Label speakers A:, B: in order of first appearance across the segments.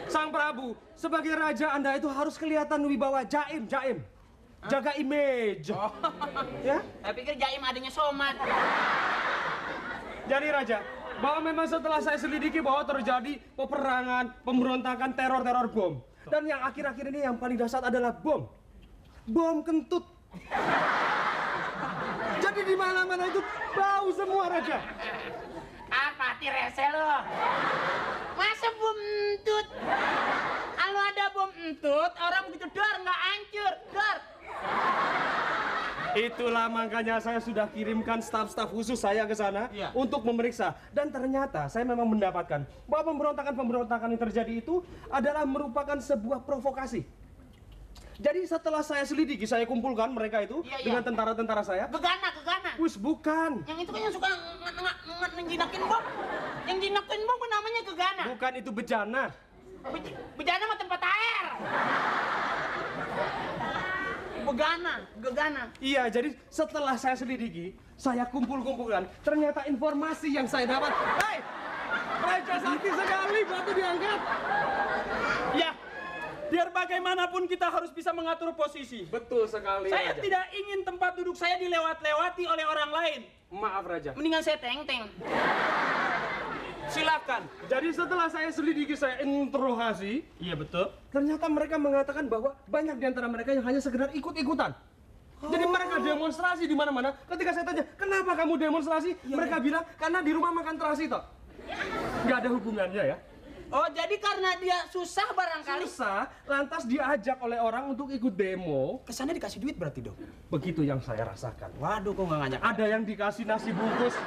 A: Sang Prabu, sebagai raja Anda itu harus kelihatan wibawa jaim. Jaga image.
B: Oh.
A: Ya?
B: Saya pikir Jaim adanya Somad.
A: Jadi Raja, bahwa memang setelah saya selidiki bahwa terjadi peperangan, pemberontakan, teror bom. Dan yang akhir-akhir ini yang paling dahsyat adalah bom. Bom kentut. Jadi di mana-mana itu bau semua Raja.
B: Apa hati rese lo? Masa bom entut? Kalau ada bom entut, orang begitu dor nggak hancur, dor.
A: Itulah makanya saya sudah kirimkan staf-staf khusus saya ke sana untuk memeriksa. Dan ternyata saya memang mendapatkan bahwa pemberontakan yang terjadi itu adalah merupakan sebuah provokasi. Jadi setelah saya selidiki, saya kumpulkan mereka itu dengan tentara-tentara saya.
B: Gegana.
A: Wus, bukan.
B: Yang itu kan yang suka menjinakin bom. Yang jinakin bom namanya gegana.
A: Bukan, itu bejana.
B: Bejana mah tempat air. Gegana.
A: Iya, jadi setelah saya selidiki, saya kumpulkan, ternyata informasi yang saya dapat. Hei, Raja sakti sekali, batu diangkat.
C: Ya, biar bagaimanapun kita harus bisa mengatur posisi.
A: Betul sekali,
C: Saya
A: Raja.
C: tidak ingin tempat duduk saya dilewat-lewati oleh orang lain.
A: Maaf, Raja.
B: Mendingan saya teng-teng.
C: Silakan.
A: Jadi setelah saya selidiki, saya interogasi,
C: Iya betul.
A: ternyata mereka mengatakan bahwa banyak di antara mereka yang hanya sekedar ikut-ikutan. Jadi mereka demonstrasi di mana-mana. Ketika saya tanya, kenapa kamu demonstrasi? Mereka bilang, karena di rumah makan terasi toh. Nggak ada hubungannya ya.
B: Oh, jadi karena dia susah barangkali.
A: Susah, lantas diajak oleh orang untuk ikut demo.
C: Kesannya dikasih duit berarti dong.
A: Begitu yang saya rasakan.
C: Waduh, kok nggak ngajak?
A: Ada yang dikasih nasi bungkus.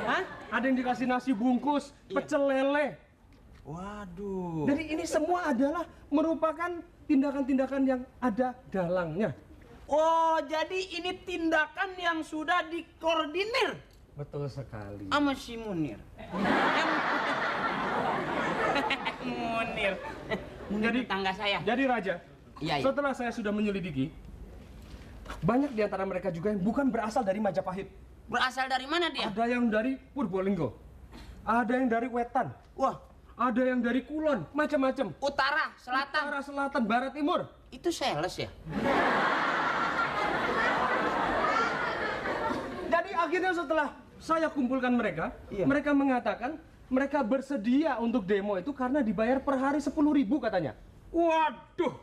B: Hah?
A: Ada yang dikasih nasi bungkus, pecel lele.
C: Waduh.
A: Jadi ini semua adalah merupakan tindakan-tindakan yang ada dalangnya.
C: Oh, jadi ini tindakan yang sudah dikoordinir
A: Betul sekali.
B: Sama si Munir. Munir. Munir tetangga saya.
A: Jadi Raja,
B: Iya.
A: setelah saya sudah menyelidiki, banyak di antara mereka juga yang bukan berasal dari Majapahit.
B: Berasal dari mana dia?
A: Ada yang dari Purbolinggo, ada yang dari Wetan,
B: Wah,
A: ada yang dari Kulon, macam-macam.
B: utara, selatan.
A: Utara, selatan, barat, timur.
B: Itu sales ya?
A: Jadi akhirnya setelah saya kumpulkan mereka, mereka mengatakan mereka bersedia untuk demo itu karena dibayar per hari 10.000 katanya.
C: Waduh.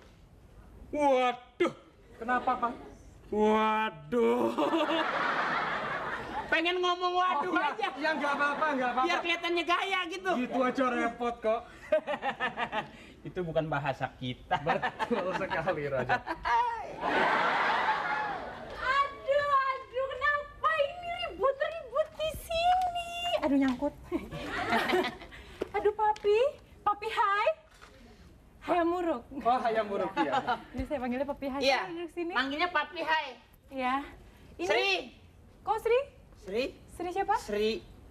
A: Kenapa, Pak?
C: Waduh.
B: Pengen ngomong waduh aja.
A: Ya nggak apa-apa.
B: Biar kelihatannya gaya gitu.
A: Gitu aja repot kok.
C: Itu bukan bahasa kita.
A: Betul sekali, Raja.
D: Aduh, kenapa ini ribut-ribut di sini? Aduh, nyangkut. Aduh, Papi, hai. Hayam Muruk.
A: Oh, Hayam Muruk ya.
D: Ini saya panggilnya Papi hai.
B: Iya.
D: Duduk sini.
B: Manggilnya Papi Hai.
D: Iya. Ini.
B: Sri.
D: Kok Sri?
B: Sri.
D: Sri siapa?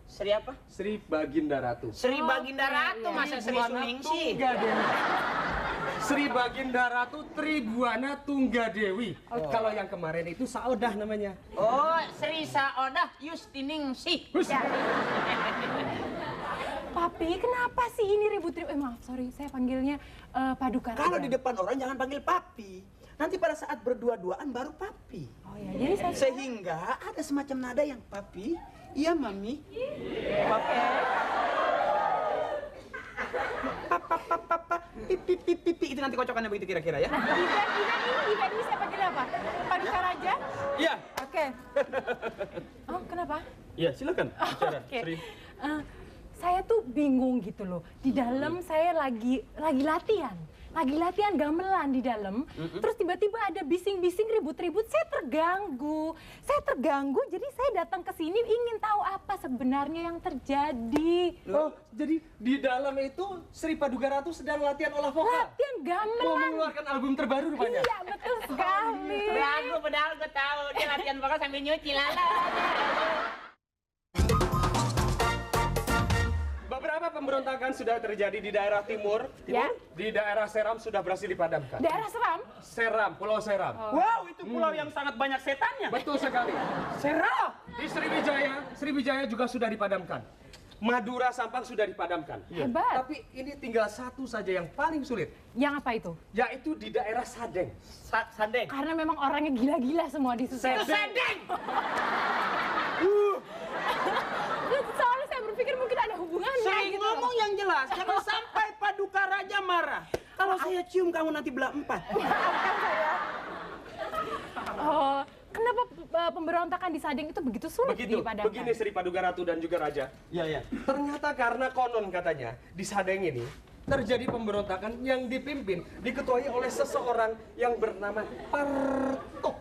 B: Sri apa?
A: Sri Baginda Ratu.
B: Sri
D: Oh,
B: Baginda
D: oke,
B: Ratu,
D: iya.
B: masa Sri Suningsi?
A: Tunggadewi. Sri Baginda Ratu Tribuana Tunggadewi. Kalau yang kemarin itu Saodah namanya.
B: Oh, Sri Saodah Yustiningsih.
A: Hus.
D: Papi, kenapa sih ini ribut-ribut? Maaf, sorry, saya panggilnya Paduka Raja.
C: Kalau di depan orang jangan panggil papi. Nanti pada saat berdua-duaan baru papi.
D: Oh ya, jadi saya
C: Sehingga ada semacam nada yang papi, iya mami, papi, papa, pipi, itu nanti kocokannya begitu kira-kira ya?
D: event ini saya panggil apa? Paduka Raja?
C: Iya,
D: Oke. Oh, kenapa?
C: iya silakan bicara.
D: Oke.
C: Sri.
D: Saya tuh bingung gitu loh. Di dalam saya lagi latihan gamelan di dalam. Terus tiba-tiba ada bising-bising ribut-ribut. Saya terganggu. Jadi saya datang ke sini ingin tahu apa sebenarnya yang terjadi.
A: Oh, jadi di dalam itu Sri Paduka Ratu sedang latihan olah vokal.
D: Latihan
A: Mau
D: gamelan.
A: mengeluarkan album terbaru rupanya.
D: Iya, betul sekali.
B: Padahal gue tahu dia latihan vokal sambil nyuci lala.
A: Beberapa pemberontakan sudah terjadi di daerah timur.
D: Ya.
A: Di daerah Seram sudah berhasil dipadamkan.
D: Daerah Seram.
A: Seram, Pulau Seram.
C: Wow, itu pulau yang sangat banyak setannya.
A: Betul sekali.
C: Serah.
A: Di Sriwijaya juga sudah dipadamkan. Madura, Sampang sudah dipadamkan.
D: Hebat.
A: Tapi ini tinggal satu saja yang paling sulit,
D: Yang apa itu?
A: yaitu di daerah Sadeng.
B: Sadeng.
D: Karena memang orangnya gila-gila semua di situ.
B: Itu Sadeng.
D: Soalnya saya berpikir mungkin ada hubungannya
B: Saya
D: gitu.
B: ngomong yang jelas, jangan sampai Paduka Raja marah. Kalau saya cium kamu nanti belah 4.
D: Oh, kenapa pemberontakan di Sadeng itu begitu sulit
A: Begitu,
D: dipadamkan?
A: begini Sri Paduka Ratu dan juga Raja.
B: Iya.
A: Ternyata karena konon katanya di Sadeng ini terjadi pemberontakan yang dipimpin, diketuai oleh seseorang yang bernama Parto.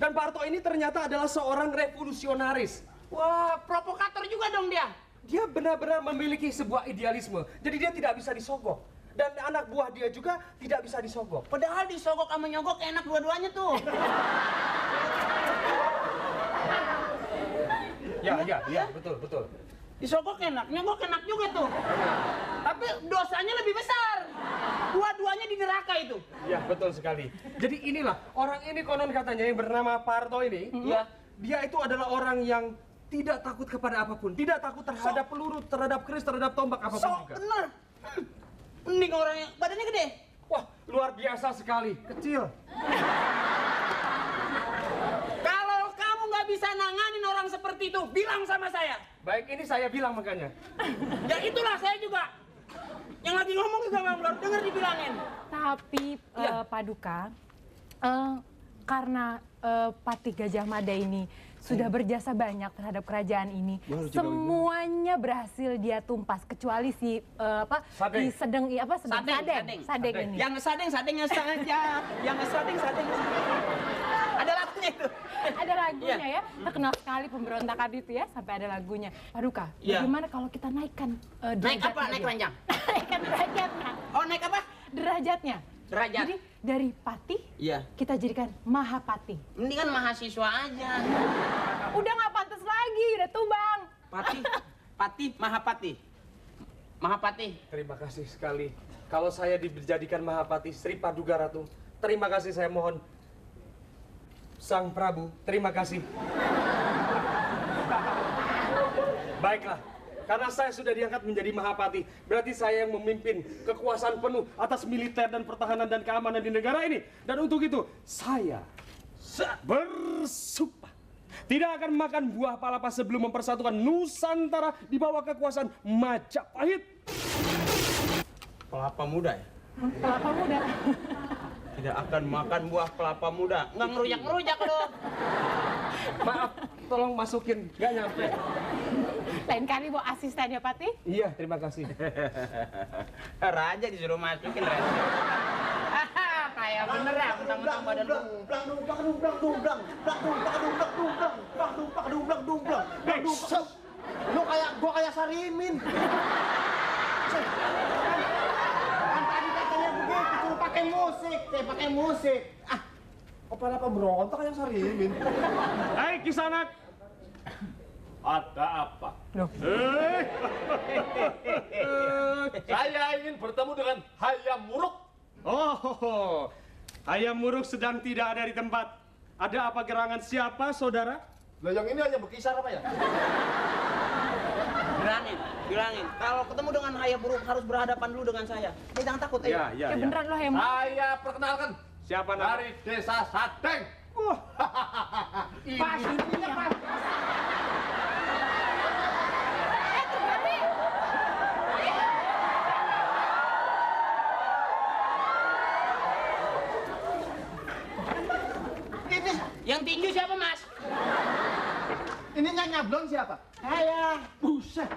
A: Dan Parto ini ternyata adalah seorang revolusionaris.
B: Wah, provokator juga dong dia.
A: Dia benar-benar memiliki sebuah idealisme, jadi dia tidak bisa disogok. Dan anak buah dia juga tidak bisa disogok.
B: Padahal disogok sama nyogok enak dua-duanya tuh.
A: Ya, betul.
B: Disogok enak, nyogok enak juga tuh. Tapi dosanya lebih besar. Dua-duanya di neraka itu.
A: Ya, betul sekali. Jadi inilah, orang ini konon katanya yang bernama Parto ini,
B: Ya.
A: dia itu adalah orang yang tidak takut kepada apapun, tidak takut terhadap peluru, terhadap keris, terhadap tombak apapun
B: So,
A: juga.
B: bener. Mending orang yang badannya gede.
A: Wah, luar biasa sekali, kecil.
B: Kalau kamu nggak bisa nanganin orang seperti itu, bilang sama saya.
A: Baik, ini saya bilang makanya.
B: Ya itulah saya juga. Yang lagi ngomong juga Bang Lord, denger dibilangin.
D: Tapi
B: Iya.
D: Paduka, karena Patih Gajah Mada ini sudah berjasa banyak terhadap kerajaan ini, semuanya berhasil dia tumpas kecuali si
A: Sadeng.
D: si Sedeng Sadeng ini.
B: Yang sadengnya saja. Yang sadeng. Ada lagunya itu.
D: Ada lagunya ya, terkenal sekali pemberontakan itu ya, sampai ada lagunya. Paduka,
B: Iya.
D: bagaimana kalau kita naikkan
B: Naik apa?
D: derajatnya
B: Naik
D: dia?
B: ranjang?
D: Naikkan derajatnya.
B: Oh, naik apa?
D: Derajatnya.
B: Derajat.
D: Jadi dari Patih
B: Iya.
D: kita jadikan Mahapati.
B: Mendingan mahasiswa aja.
D: Udah nggak pantas lagi, udah tumbang.
B: Mahapati.
A: Terima kasih sekali. Kalau saya dijadikan Mahapati Sri Paduka Ratu, terima kasih, saya mohon. Sang Prabu, terima kasih. Baiklah, karena saya sudah diangkat menjadi Mahapati, berarti saya yang memimpin kekuasaan penuh atas militer dan pertahanan dan keamanan di negara ini. Dan untuk itu, saya bersumpah tidak akan makan buah palapa sebelum mempersatukan Nusantara di bawah kekuasaan Majapahit.
B: Kelapa muda ya?
D: Kelapa muda.
B: Tidak akan makan buah kelapa muda. Nggak ngerujak-ngerujak dong.
A: Maaf, tolong masukin, nggak nyampe.
D: Lain kali bawa asistennya Patih.
A: Iya, terima kasih.
B: Raja disuruh masukin Raja. Kayak bener ya, mentang-mentang badan lu.
E: Lu gua kayak Sarimin. Kan tadi katanya begitu, suruh pakai musik, saya pakai musik. Ah, kepala pemberontak kayak Sarimin.
A: Hai Kisanak. Ada apa?
D: Loh.
A: Saya ingin bertemu dengan Hayam Muruk. Oh, Hayam Muruk sedang tidak ada di tempat. Ada apa gerangan siapa, saudara?
E: Lah yang ini hanya berkisar apa ya?
B: Bilangin. Kalau ketemu dengan Hayam Muruk harus berhadapan dulu dengan saya. Jangan takut, ayo.
D: Ya beneran loh Hem.
E: Saya perkenalkan
A: Siapa nama?
E: dari Desa Sadeng.
B: Pas ini ya, Pas. Yang tinju siapa, Mas?
E: Ini nyablon siapa?
B: Saya.
E: Buset.